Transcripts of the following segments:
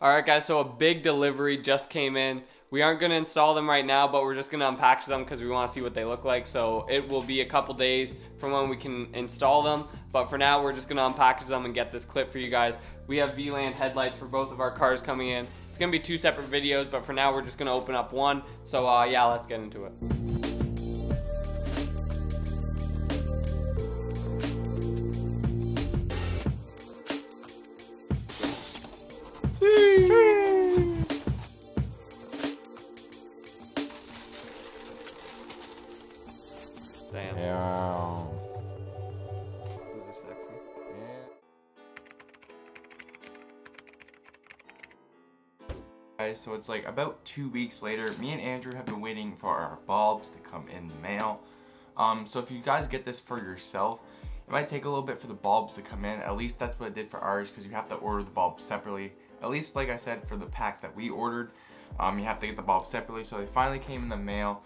Alright guys, so a big delivery just came in. We aren't going to install them right now, but we're just going to unpackage them because we want to see what they look like. So it will be a couple days from when we can install them. But for now, we're just going to unpackage them and get this clip for you guys. We have Vland headlights for both of our cars coming in. It's going to be 2 separate videos, but for now, we're just going to open up one. So yeah, let's get into it. Damn. Yeah. These are sexy. Yeah. Guys, so it's like about 2 weeks later. Me and Andrew have been waiting for our bulbs to come in the mail. So if you guys get this for yourself, it might take a little bit for the bulbs to come in. At least that's what it did for ours, because you have to order the bulbs separately. At least, like I said, for the pack that we ordered, you have to get the bulbs separately. So they finally came in the mail.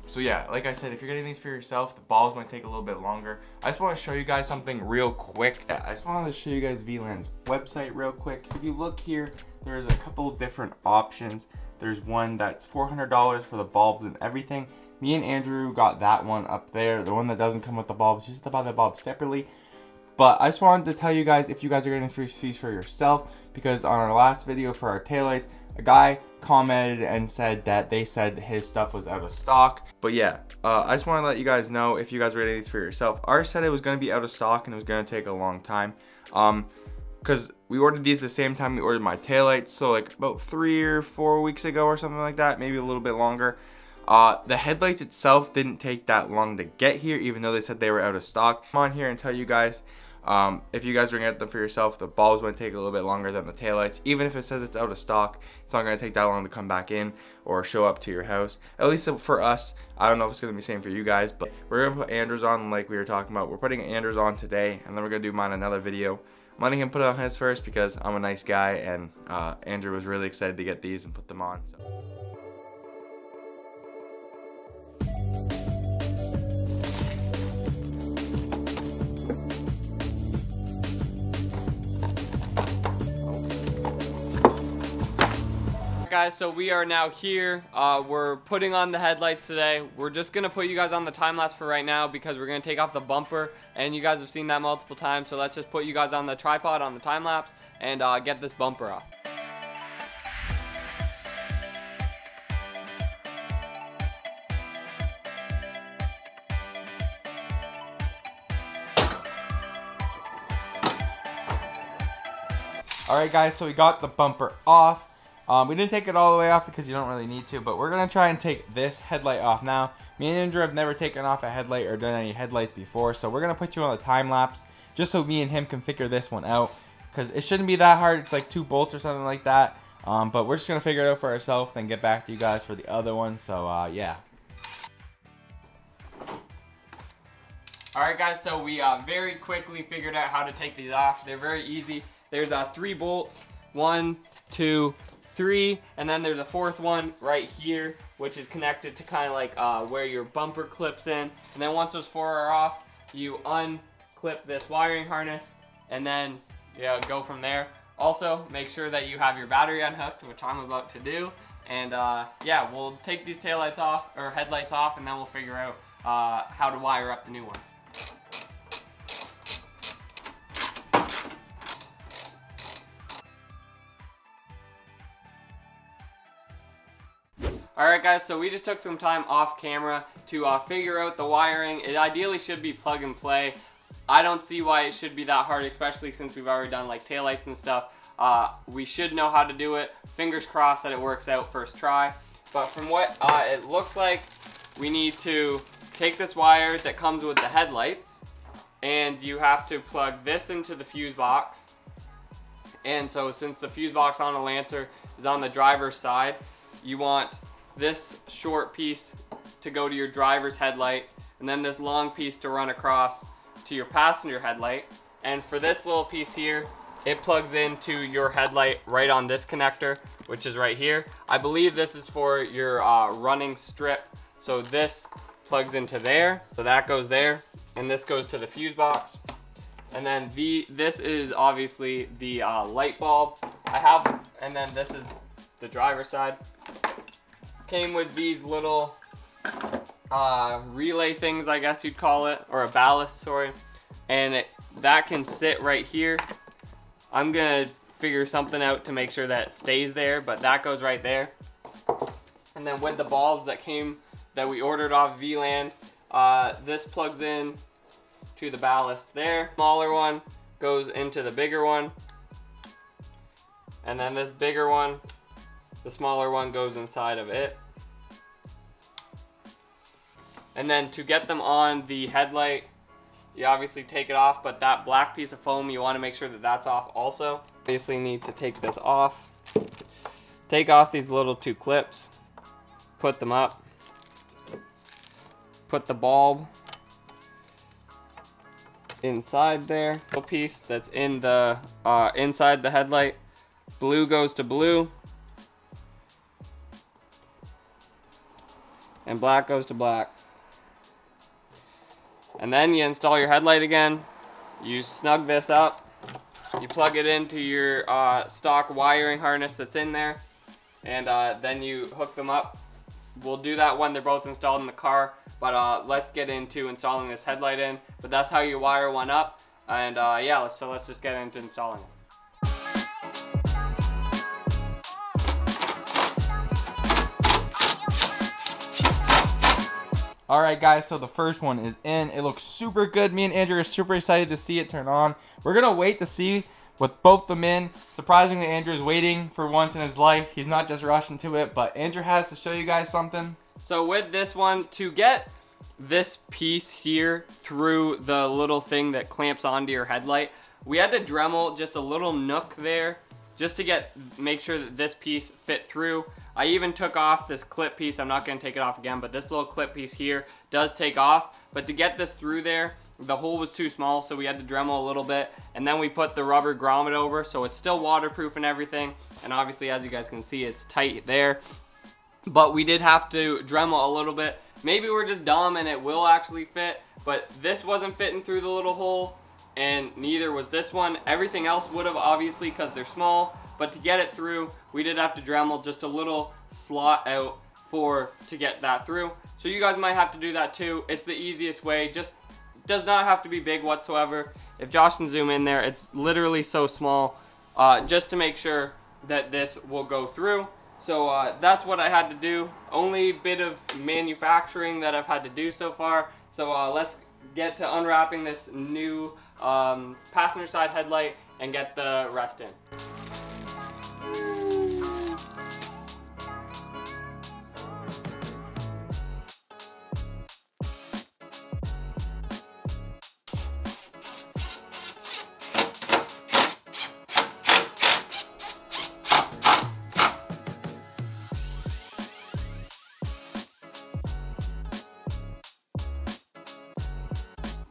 So yeah, like I said, if you're getting these for yourself, the bulbs might take a little bit longer. I just want to show you guys something real quick. Yeah, I just wanted to show you guys Vland's website real quick. If you look here, there's a couple different options. There's one that's $400 for the bulbs and everything. Me and Andrew got that one up there. The one that doesn't come with the bulbs, you just have to buy the bulbs separately. But I just wanted to tell you guys, if you guys are getting these for yourself, because on our last video for our taillights, a guy commented and said that they said his stuff was out of stock. But yeah, I just want to let you guys know, if you guys are getting these for yourself, ours said it was going to be out of stock and it was going to take a long time. Because we ordered these the same time we ordered my taillights, so like about 3 or 4 weeks ago or something like that, maybe a little bit longer. The headlights itself didn't take that long to get here, even though they said they were out of stock. I'm on here and tell you guys, if you guys are gonna get them for yourself, the bulbs might take a little bit longer than the taillights. Even if it says it's out of stock, it's not gonna take that long to come back in or show up to your house. At least for us. I don't know if it's gonna be the same for you guys, but we're gonna put Andrew's on like we were talking about. We're putting Andrew's on today, and then we're gonna do mine another video. I'm letting him put it on his first because I'm a nice guy, and Andrew was really excited to get these and put them on. So. Guys, so we are now here. We're putting on the headlights today. We're just gonna put you guys on the time lapse for right now because we're gonna take off the bumper, and you guys have seen that multiple times. So let's just put you guys on the tripod on the time lapse and get this bumper off. Alright guys, so we got the bumper off. We didn't take it all the way off because you don't really need to, but we're going to try and take this headlight off now. Me and Andrew have never taken off a headlight or done any headlights before, so we're going to put you on the time lapse just so me and him can figure this one out, because it shouldn't be that hard. It's like 2 bolts or something like that, but we're just going to figure it out for ourselves, then get back to you guys for the other one. So yeah. Alright guys, so we very quickly figured out how to take these off. They're very easy. There's 3 bolts, 1, 2, 3, and then there's a 4th one right here, which is connected to kind of like where your bumper clips in. And then once those 4 are off, you unclip this wiring harness, and then go from there. Also, make sure that you have your battery unhooked, which I'm about to do. And yeah, we'll take these taillights off, or headlights off, and then we'll figure out how to wire up the new one. Alright guys, so we just took some time off camera to figure out the wiring. It ideally should be plug and play. I don't see why it should be that hard, especially since we've already done like taillights and stuff. We should know how to do it. Fingers crossed that it works out first try. But from what it looks like, we need to take this wire that comes with the headlights, and you have to plug this into the fuse box. And so since the fuse box on a Lancer is on the driver's side, you want this short piece to go to your driver's headlight, and then this long piece to run across to your passenger headlight. And for this little piece here, it plugs into your headlight right on this connector, which is right here. I believe this is for your running strip. So this plugs into there, so that goes there, and this goes to the fuse box. And then this is obviously the light bulb. I have and then this is the driver's side. Came with these little relay things, I guess you'd call it, or a ballast, sorry. And that can sit right here. I'm gonna figure something out to make sure that it stays there, but that goes right there. And then with the bulbs that we ordered off Vland, this plugs in to the ballast there. Smaller one goes into the bigger one. And then this bigger one, the smaller one, goes inside of it. And then to get them on the headlight, you obviously take it off, but that black piece of foam, you want to make sure that that's off also. Obviously need to take this off. Take off these little two clips, put them up, put the bulb inside there. Little piece that's in the inside the headlight. Blue goes to blue, and black goes to black. And then you install your headlight again. You snug this up. You plug it into your stock wiring harness that's in there, and then you hook them up. We'll do that when they're both installed in the car, but let's get into installing this headlight in. But that's how you wire one up, and yeah, so let's just get into installing it. Alright guys, so the first one is in. It looks super good. Me and Andrew are super excited to see it turn on. We're going to wait to see with both them in. Surprisingly, Andrew is waiting for once in his life. He's not just rushing to it, but Andrew has to show you guys something. So with this one, to get this piece here through the little thing that clamps onto your headlight, we had to Dremel just a little nook there just to make sure that this piece fit through. I even took off this clip piece. I'm not gonna take it off again, but this little clip piece here does take off. But to get this through there, the hole was too small, so we had to Dremel a little bit. And then we put the rubber grommet over, so it's still waterproof and everything. And obviously, as you guys can see, it's tight there. But we did have to Dremel a little bit. Maybe we're just dumb and it will actually fit, but this wasn't fitting through the little hole, and neither was this one. Everything else would have, obviously, because they're small, but to get it through, we did have to Dremel just a little slot out to get that through. So you guys might have to do that too. It's the easiest way. Just does not have to be big whatsoever. If Josh can zoom in there, it's literally so small, just to make sure that this will go through. So that's what I had to do. Only bit of manufacturing that I've had to do so far. So let's get to unwrapping this new passenger side headlight and get the rest in.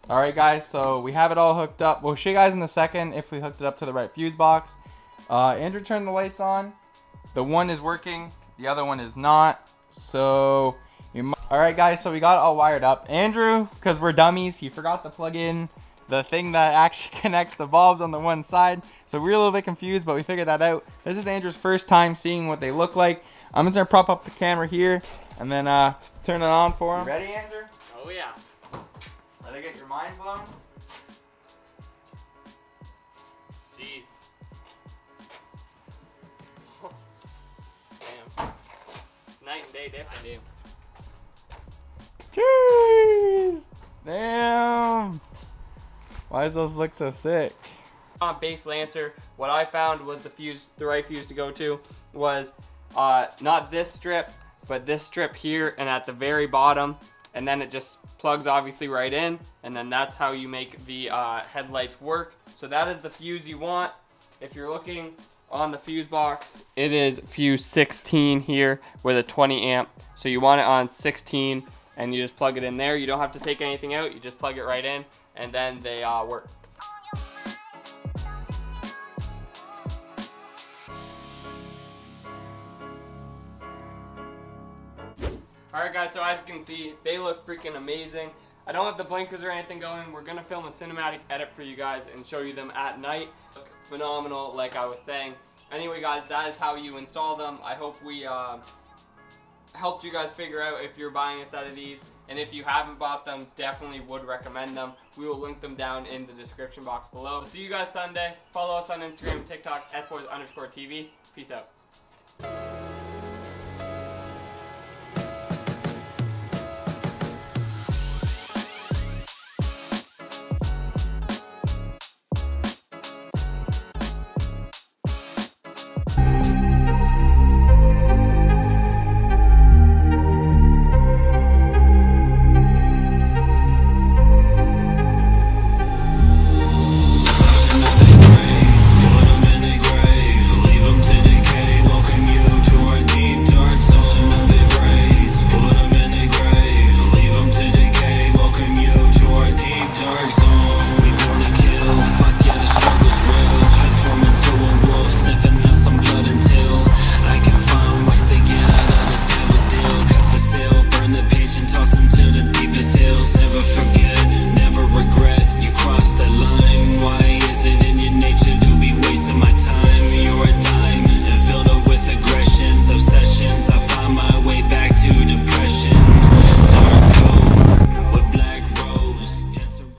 Alright guys, so we have it all hooked up. We'll show you guys in a second if we hooked it up to the right fuse box. Andrew turned the lights on. The one is working, the other one is not. So, alright guys, so we got it all wired up. Andrew, because we're dummies, he forgot to plug in the thing that actually connects the bulbs on the one side. So we're a little bit confused, but we figured that out. This is Andrew's first time seeing what they look like. I'm just going to prop up the camera here and then turn it on for him. You ready, Andrew? Oh yeah. Let it get your mind blown. Jeez. Damn. Night and day different, dude. Jeez. Damn. Why does those look so sick? On base Lancer, what I found was the right fuse to go to was not this strip, but this strip here and at the very bottom. And then it just plugs obviously right in, and then that's how you make the headlights work. So that is the fuse you want. If you're looking on the fuse box, it is fuse 16 here with a 20 amp. So you want it on 16, and you just plug it in there. You don't have to take anything out, you just plug it right in, and then they work. Alright guys, so as you can see, they look freaking amazing. I don't have the blinkers or anything going. We're going to film a cinematic edit for you guys and show you them at night. Look phenomenal, like I was saying. Anyway, guys, that is how you install them. I hope we helped you guys figure out if you're buying a set of these. And if you haven't bought them, definitely would recommend them. We will link them down in the description box below. See you guys Sunday. Follow us on Instagram, TikTok, sboys_TV. Peace out.